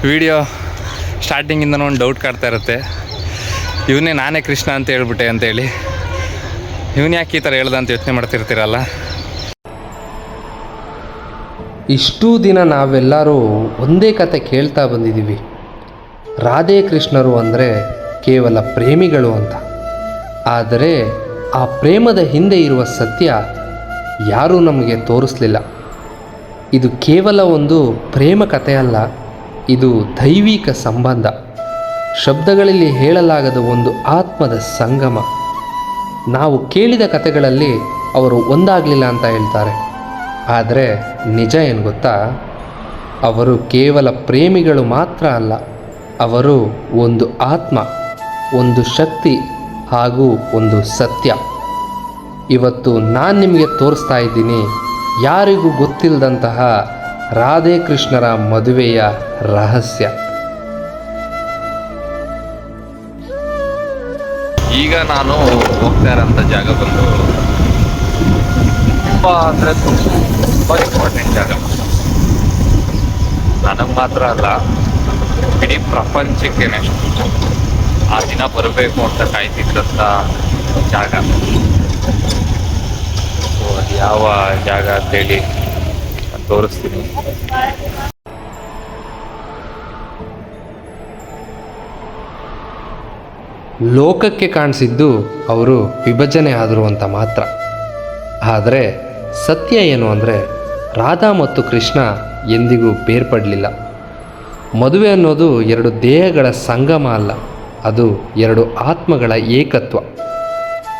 Video ಸ್ಟಾರ್ಟಿಂಗಿಂದನೂ ಒಂದು doubt ಕಾಡ್ತಾ ಇರುತ್ತೆ, ಇವನೇ ನಾನೇ ಕೃಷ್ಣ ಅಂತ ಹೇಳ್ಬಿಟ್ಟೆ ಅಂತೇಳಿ. ಇವನು ಯಾಕೆ ಈ ಥರ ಹೇಳ್ದ ಅಂತ ಯೋಚನೆ ಮಾಡ್ತಿರ್ತೀರಲ್ಲ. ಇಷ್ಟೂ ದಿನ ನಾವೆಲ್ಲರೂ ಒಂದೇ ಕತೆ ಕೇಳ್ತಾ ಬಂದಿದ್ದೀವಿ. ರಾಧೆ ಕೃಷ್ಣರು ಅಂದರೆ ಕೇವಲ ಪ್ರೇಮಿಗಳು ಅಂತ. ಆದರೆ ಆ ಪ್ರೇಮದ ಹಿಂದೆ ಇರುವ ಸತ್ಯ ಯಾರೂ ನಮಗೆ ತೋರಿಸಲಿಲ್ಲ. ಇದು ಕೇವಲ ಒಂದು ಪ್ರೇಮ ಕಥೆ ಅಲ್ಲ, ಇದು ದೈವಿಕ ಸಂಬಂಧ, ಶಬ್ದಗಳಲ್ಲಿ ಹೇಳಲಾಗದ ಒಂದು ಆತ್ಮದ ಸಂಗಮ. ನಾವು ಕೇಳಿದ ಕಥೆಗಳಲ್ಲಿ ಅವರು ಒಂದಾಗಲಿಲ್ಲ ಅಂತ ಹೇಳ್ತಾರೆ, ಆದರೆ ನಿಜ ಏನು ಗೊತ್ತಾ, ಅವರು ಕೇವಲ ಪ್ರೇಮಿಗಳು ಮಾತ್ರ ಅಲ್ಲ, ಅವರು ಒಂದು ಆತ್ಮ, ಒಂದು ಶಕ್ತಿ ಹಾಗೂ ಒಂದು ಸತ್ಯ. ಇವತ್ತು ನಾನು ನಿಮಗೆ ತೋರಿಸ್ತಾ ಇದ್ದೀನಿ ಯಾರಿಗೂ ಗೊತ್ತಿಲ್ಲದಂತಹ ರಾಧೆ ಕೃಷ್ಣರ ಮದುವೆಯ ರಹಸ್ಯ. ಈಗ ನಾನು ಹೋಗ್ತಾ ಇರೋಂಥ ಜಾಗ ಬಂದು ತುಂಬ ಅಂದರೆ ತುಂಬ ಇಂಪಾರ್ಟೆಂಟ್ ಜಾಗ. ನನಗೆ ಮಾತ್ರ ಅಲ್ಲ, ಇಡೀ ಪ್ರಪಂಚಕ್ಕೇನೆ ಆ ದಿನ ಬರಬೇಕು ಅಂತ ಕಾಯ್ತಿದ್ದಂಥ ಜಾಗ. ಸೊ ಅದು ಯಾವ ಜಾಗ ಅಂತೇಳಿ ನಾನು ತೋರಿಸ್ತೀನಿ. ಲೋಕಕ್ಕೆ ಕಾಣಿಸಿದ್ದು ಅವರು ವಿಭಜನೆ ಆದರು ಅಂತ ಮಾತ್ರ. ಆದರೆ ಸತ್ಯ ಏನು ಅಂದರೆ ರಾಧಾ ಮತ್ತು ಕೃಷ್ಣ ಎಂದಿಗೂ ಬೇರ್ಪಡಲಿಲ್ಲ. ಮದುವೆ ಅನ್ನೋದು ಎರಡು ದೇಹಗಳ ಸಂಗಮ ಅಲ್ಲ, ಅದು ಎರಡು ಆತ್ಮಗಳ ಏಕತ್ವ.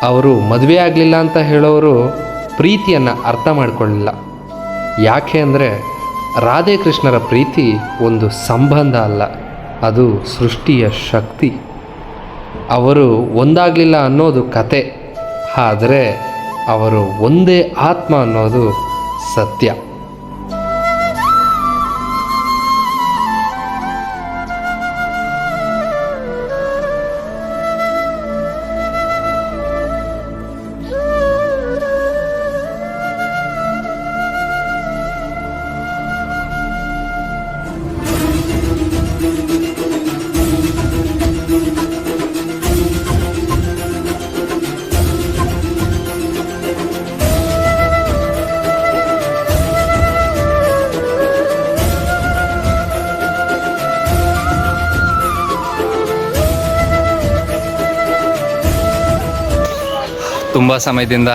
ಅವರು ಮದುವೆ ಆಗಲಿಲ್ಲ ಅಂತ ಹೇಳೋರು ಪ್ರೀತಿಯನ್ನು ಅರ್ಥ ಮಾಡಿಕೊಳ್ಳಲಿಲ್ಲ. ಯಾಕೆ ಅಂದರೆ ರಾಧೆ ಕೃಷ್ಣರ ಪ್ರೀತಿ ಒಂದು ಸಂಬಂಧ ಅಲ್ಲ, ಅದು ಸೃಷ್ಟಿಯ ಶಕ್ತಿ. ಅವರು ಒಂದಾಗಲಿಲ್ಲ ಅನ್ನೋದು ಕತೆ, ಆದರೆ ಅವರು ಒಂದೇ ಆತ್ಮ ಅನ್ನೋದು ಸತ್ಯ. ತುಂಬ ಸಮಯದಿಂದ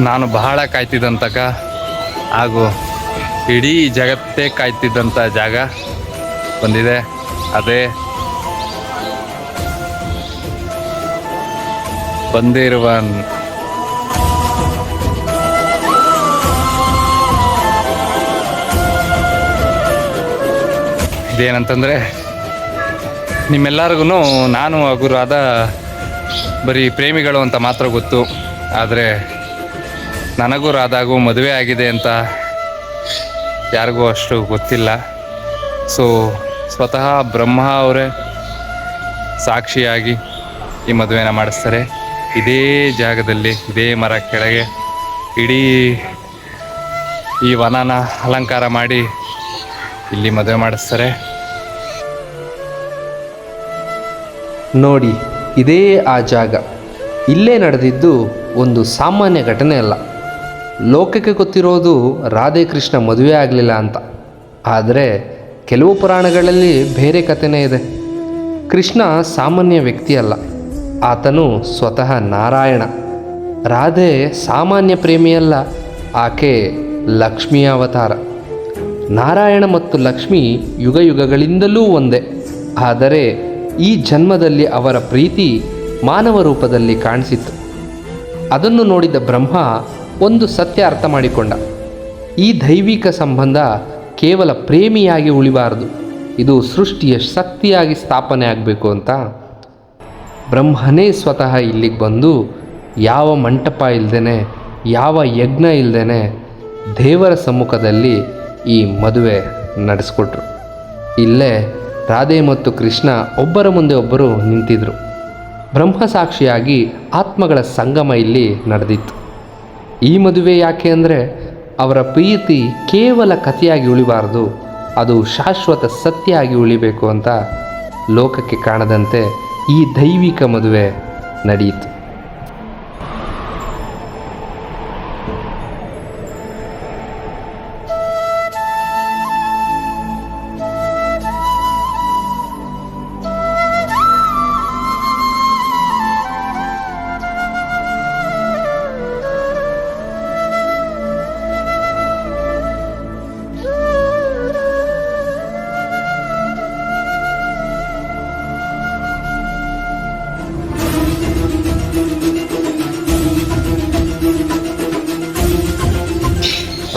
ನಾನು ಬಹಳ ಕಾಯ್ತಿದ್ದಂತಕ ಹಾಗೂ ಇಡೀ ಜಗತ್ತೇ ಕಾಯ್ತಿದ್ದಂಥ ಜಾಗ ಬಂದಿದೆ. ಅದೇ ಬಂದಿರುವ ಇದೇನಂತಂದರೆ, ನಿಮ್ಮೆಲ್ಲರಿಗೂ ನಾನು ಹಾಗೂ ರಾಧಾ ಬರೀ ಪ್ರೇಮಿಗಳು ಅಂತ ಮಾತ್ರ ಗೊತ್ತು. ಆದರೆ ನನಗೂ ರಾಧಾಗೂ ಮದುವೆ ಆಗಿದೆ ಅಂತ ಯಾರಿಗೂ ಅಷ್ಟು ಗೊತ್ತಿಲ್ಲ. ಸೊ ಸ್ವತಃ ಬ್ರಹ್ಮ ಅವರೇ ಸಾಕ್ಷಿಯಾಗಿ ಈ ಮದುವೆನ ಮಾಡಿಸ್ತಾರೆ. ಇದೇ ಜಾಗದಲ್ಲಿ, ಇದೇ ಮರ ಕೆಳಗೆ ಇಡೀ ಈ ವನನ ಅಲಂಕಾರ ಮಾಡಿ ಇಲ್ಲಿ ಮದುವೆ ಮಾಡಿಸ್ತಾರೆ. ನೋಡಿ, ಇದೇ ಆ ಜಾಗ. ಇಲ್ಲೇ ನಡೆದಿದ್ದು ಒಂದು ಸಾಮಾನ್ಯ ಘಟನೆ ಅಲ್ಲ. ಲೋಕಕ್ಕೆ ಗೊತ್ತಿರೋದು ರಾಧೆ ಕೃಷ್ಣ ಮದುವೆ ಆಗಲಿಲ್ಲ ಅಂತ. ಆದರೆ ಕೆಲವು ಪುರಾಣಗಳಲ್ಲಿ ಬೇರೆ ಕಥೆನೇ ಇದೆ. ಕೃಷ್ಣ ಸಾಮಾನ್ಯ ವ್ಯಕ್ತಿ ಅಲ್ಲ, ಆತನು ಸ್ವತಃ ನಾರಾಯಣ. ರಾಧೆ ಸಾಮಾನ್ಯ ಪ್ರೇಮಿಯಲ್ಲ, ಆಕೆ ಲಕ್ಷ್ಮಿಯ ಅವತಾರ. ನಾರಾಯಣ ಮತ್ತು ಲಕ್ಷ್ಮಿ ಯುಗ ಯುಗಗಳಿಂದಲೂ ಒಂದೇ. ಆದರೆ ಈ ಜನ್ಮದಲ್ಲಿ ಅವರ ಪ್ರೀತಿ ಮಾನವ ರೂಪದಲ್ಲಿ ಕಾಣಿಸಿತು. ಅದನ್ನು ನೋಡಿದ ಬ್ರಹ್ಮ ಒಂದು ಸತ್ಯ ಅರ್ಥ ಮಾಡಿಕೊಂಡ. ಈ ದೈವಿಕ ಸಂಬಂಧ ಕೇವಲ ಪ್ರೇಮಿಯಾಗಿ ಉಳಿಬಾರದು, ಇದು ಸೃಷ್ಟಿಯ ಶಕ್ತಿಯಾಗಿ ಸ್ಥಾಪನೆ ಆಗಬೇಕು ಅಂತ ಬ್ರಹ್ಮನೇ ಸ್ವತಃ ಇಲ್ಲಿಗೆ ಬಂದು ಯಾವ ಮಂಟಪ ಇಲ್ಲದೇನೆ, ಯಾವ ಯಜ್ಞ ಇಲ್ಲದೇನೆ ದೇವರ ಸಮ್ಮುಖದಲ್ಲಿ ಈ ಮದುವೆ ನಡೆಸ್ಕೊಟ್ರು. ಇಲ್ಲೇ ರಾಧೆ ಮತ್ತು ಕೃಷ್ಣ ಒಬ್ಬರ ಮುಂದೆ ಒಬ್ಬರು ನಿಂತಿದ್ರು. ಬ್ರಹ್ಮ ಸಾಕ್ಷಿಯಾಗಿ ಆತ್ಮಗಳ ಸಂಗಮ ಇಲ್ಲಿ ನಡೆದಿತ್ತು. ಈ ಮದುವೆ ಯಾಕೆ ಅಂದರೆ ಅವರ ಪ್ರೀತಿ ಕೇವಲ ಕಥೆಯಾಗಿ ಉಳಿಬಾರದು, ಅದು ಶಾಶ್ವತ ಸತ್ಯ ಆಗಿ ಉಳಿಬೇಕು ಅಂತ ಲೋಕಕ್ಕೆ ಕಾಣದಂತೆ ಈ ದೈವಿಕ ಮದುವೆ ನಡೆಯಿತು.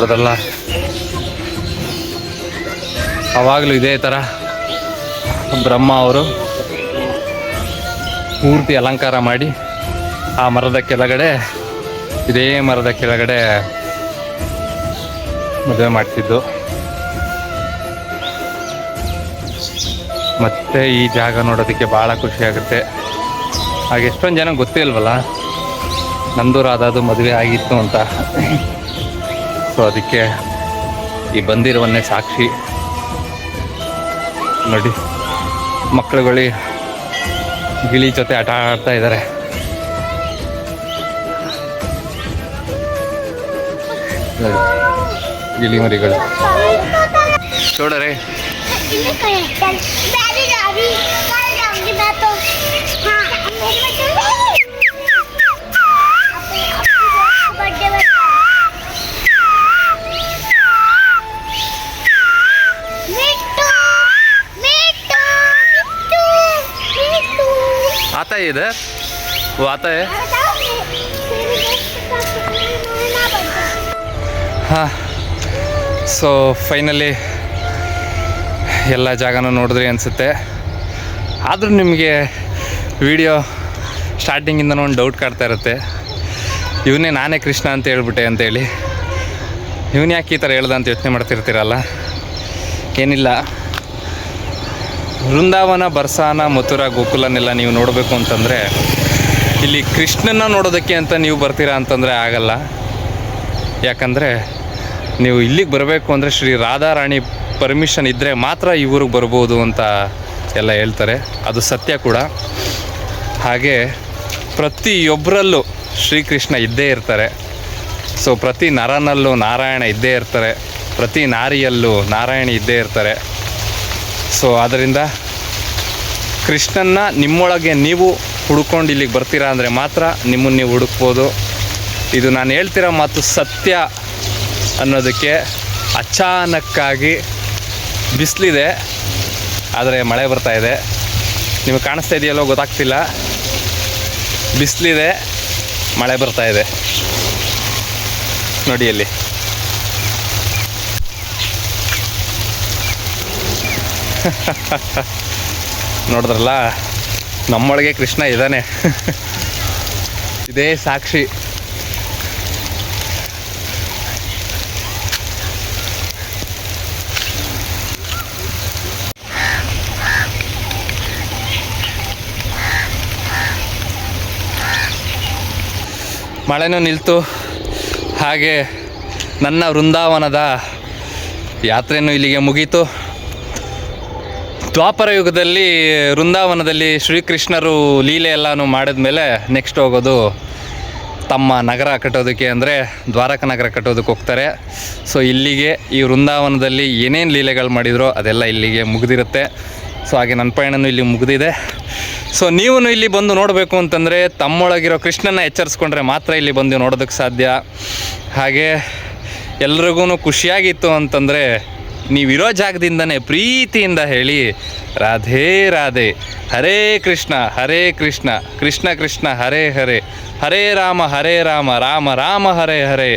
ಅದಲ್ಲ ಅವಾಗಲೂ ಇದೇ ಥರ ಬ್ರಹ್ಮ ಅವರು ಪೂರ್ತಿ ಅಲಂಕಾರ ಮಾಡಿ ಆ ಮರದ ಕೆಳಗಡೆ, ಇದೇ ಮರದ ಕೆಳಗಡೆ ಮದುವೆ ಮಾಡ್ತಿದ್ದು. ಮತ್ತೆ ಈ ಜಾಗ ನೋಡೋದಕ್ಕೆ ಭಾಳ ಖುಷಿ ಆಗುತ್ತೆ. ಹಾಗೆ ಎಷ್ಟೊಂದು ಜನ ಗೊತ್ತೇ ಇಲ್ವಲ್ಲ ನಂದು ರಾಧಾದು ಮದುವೆ ಆಗಿತ್ತು ಅಂತ. ಸೊ ಅದಕ್ಕೆ ಈ ಬಂದಿರುವನ್ನೇ ಸಾಕ್ಷಿ. ನೋಡಿ, ಮಕ್ಕಳುಗಳು ಗಿಳಿ ಜೊತೆ ಆಟ ಆಡ್ತಾ ಇದ್ದಾರೆ. ನೋಡಿ, ಗಿಳಿ ಮರಿಗಳು ನೋಡರೆ. आता है इधर, वो आता है. ಹಾಂ, ಸೊ ಫೈನಲಿ ಎಲ್ಲ ಜಾಗನೂ ನೋಡಿದ್ರಿ ಅನಿಸುತ್ತೆ. ಆದರೂ ನಿಮಗೆ ವಿಡಿಯೋ ಸ್ಟಾರ್ಟಿಂಗಿಂದನೂ ಒಂದು ಡೌಟ್ ಕಾಡ್ತಾ ಇರುತ್ತೆ, ಇವನೇ ನಾನೇ ಕೃಷ್ಣ ಅಂತ ಹೇಳ್ಬಿಟ್ಟೆ ಅಂತೇಳಿ. ಇವನು ಯಾಕೆ ಈ ಥರ ಹೇಳ್ದ ಅಂತ ಯೋಚನೆ ಮಾಡ್ತಿರ್ತೀರಲ್ಲ. ಏನಿಲ್ಲ, ವೃಂದಾವನ, ಬರ್ಸಾನ, ಮಥುರಾ, ಗೋಕುಲನೆಲ್ಲ ನೀವು ನೋಡಬೇಕು ಅಂತಂದರೆ ಇಲ್ಲಿ ಕೃಷ್ಣನ ನೋಡೋದಕ್ಕೆ ಅಂತ ನೀವು ಬರ್ತೀರಾ ಅಂತಂದರೆ ಆಗಲ್ಲ. ಯಾಕಂದರೆ ನೀವು ಇಲ್ಲಿಗೆ ಬರಬೇಕು ಅಂದರೆ ಶ್ರೀ ರಾಧಾರಾಣಿ ಪರ್ಮಿಷನ್ ಇದ್ದರೆ ಮಾತ್ರ ಈ ಊರಿಗೆ ಬರ್ಬೋದು ಅಂತ ಎಲ್ಲ ಹೇಳ್ತಾರೆ. ಅದು ಸತ್ಯ ಕೂಡ. ಹಾಗೆ ಪ್ರತಿಯೊಬ್ಬರಲ್ಲೂ ಶ್ರೀಕೃಷ್ಣ ಇದ್ದೇ ಇರ್ತಾರೆ. ಸೊ ಪ್ರತಿ ನರನಲ್ಲೂ ನಾರಾಯಣ ಇದ್ದೇ ಇರ್ತಾರೆ, ಪ್ರತಿ ನಾರಿಯಲ್ಲೂ ನಾರಾಯಣಿ ಇದ್ದೇ ಇರ್ತಾರೆ. ಸೊ ಆದ್ದರಿಂದ ಕೃಷ್ಣನ್ನ ನಿಮ್ಮೊಳಗೆ ನೀವು ಹುಡ್ಕೊಂಡು ಇಲ್ಲಿಗೆ ಬರ್ತೀರಾ ಅಂದರೆ ಮಾತ್ರ ನಿಮ್ಮನ್ನು ನೀವು ಹುಡುಕ್ಬೋದು. ಇದು ನಾನು ಹೇಳ್ತಿರೋ ಮಾತು ಸತ್ಯ ಅನ್ನೋದಕ್ಕೆ ಅಚಾನಕ್ಕಾಗಿ ಬಿಸಿಲಿದೆ, ಆದರೆ ಮಳೆ ಬರ್ತಾ ಇದೆ. ನಿಮಗೆ ಕಾಣಿಸ್ತಾ ಇದೆಯಲ್ಲೋ ಗೊತ್ತಾಗ್ತಿಲ್ಲ. ಬಿಸಿಲಿದೆ, ಮಳೆ ಬರ್ತಾ ಇದೆ ನೋಡಿ ಅಲ್ಲಿ. ನೋಡಿದ್ರಲ್ಲ, ನಮ್ಮೊಳಗೆ ಕೃಷ್ಣ ಇದ್ದಾನೆ. ಇದೇ ಸಾಕ್ಷಿ. ಮಳೆನೂ ನಿಲ್ತು, ಹಾಗೆ ನನ್ನ ವೃಂದಾವನದ ಯಾತ್ರೆಯೂ ಇಲ್ಲಿಗೆ ಮುಗೀತು. ದ್ವಾಪರ ಯುಗದಲ್ಲಿ ವೃಂದಾವನದಲ್ಲಿ ಶ್ರೀಕೃಷ್ಣರು ಲೀಲೆ ಎಲ್ಲನೂ ಮಾಡಿದ ಮೇಲೆ ನೆಕ್ಸ್ಟ್ ಹೋಗೋದು ತಮ್ಮ ನಗರ ಕಟ್ಟೋದಕ್ಕೆ, ಅಂದರೆ ದ್ವಾರಕ ನಗರ ಕಟ್ಟೋದಕ್ಕೆ ಹೋಗ್ತಾರೆ. ಸೊ ಇಲ್ಲಿಗೆ ಈ ವೃಂದಾವನದಲ್ಲಿ ಏನೇನು ಲೀಲೆಗಳು ಮಾಡಿದರೋ ಅದೆಲ್ಲ ಇಲ್ಲಿಗೆ ಮುಗಿದಿರುತ್ತೆ. ಸೊ ಹಾಗೆ ನನ್ನ ಪಯಣನೂ ಇಲ್ಲಿ ಮುಗಿದಿದೆ. ಸೊ ನೀವು ಇಲ್ಲಿ ಬಂದು ನೋಡಬೇಕು ಅಂತಂದರೆ ತಮ್ಮೊಳಗಿರೋ ಕೃಷ್ಣನ ಎಚ್ಚರಿಸ್ಕೊಂಡ್ರೆ ಮಾತ್ರ ಇಲ್ಲಿ ಬಂದು ನೋಡೋದಕ್ಕೆ ಸಾಧ್ಯ. ಹಾಗೆ ಎಲ್ರಿಗೂ ಖುಷಿಯಾಗಿತ್ತು ಅಂತಂದರೆ ನೀವಿರೋ ಜಾಗದಿಂದನೇ ಪ್ರೀತಿಯಿಂದ ಹೇಳಿ, ರಾಧೇ ರಾಧೆ, ಹರೇ ಕೃಷ್ಣ ಕೃಷ್ಣ ಕೃಷ್ಣ ಹರೇ ಹರೇ, ಹರೇ ರಾಮ ರಾಮ ರಾಮ ಹರೇ ಹರೇ.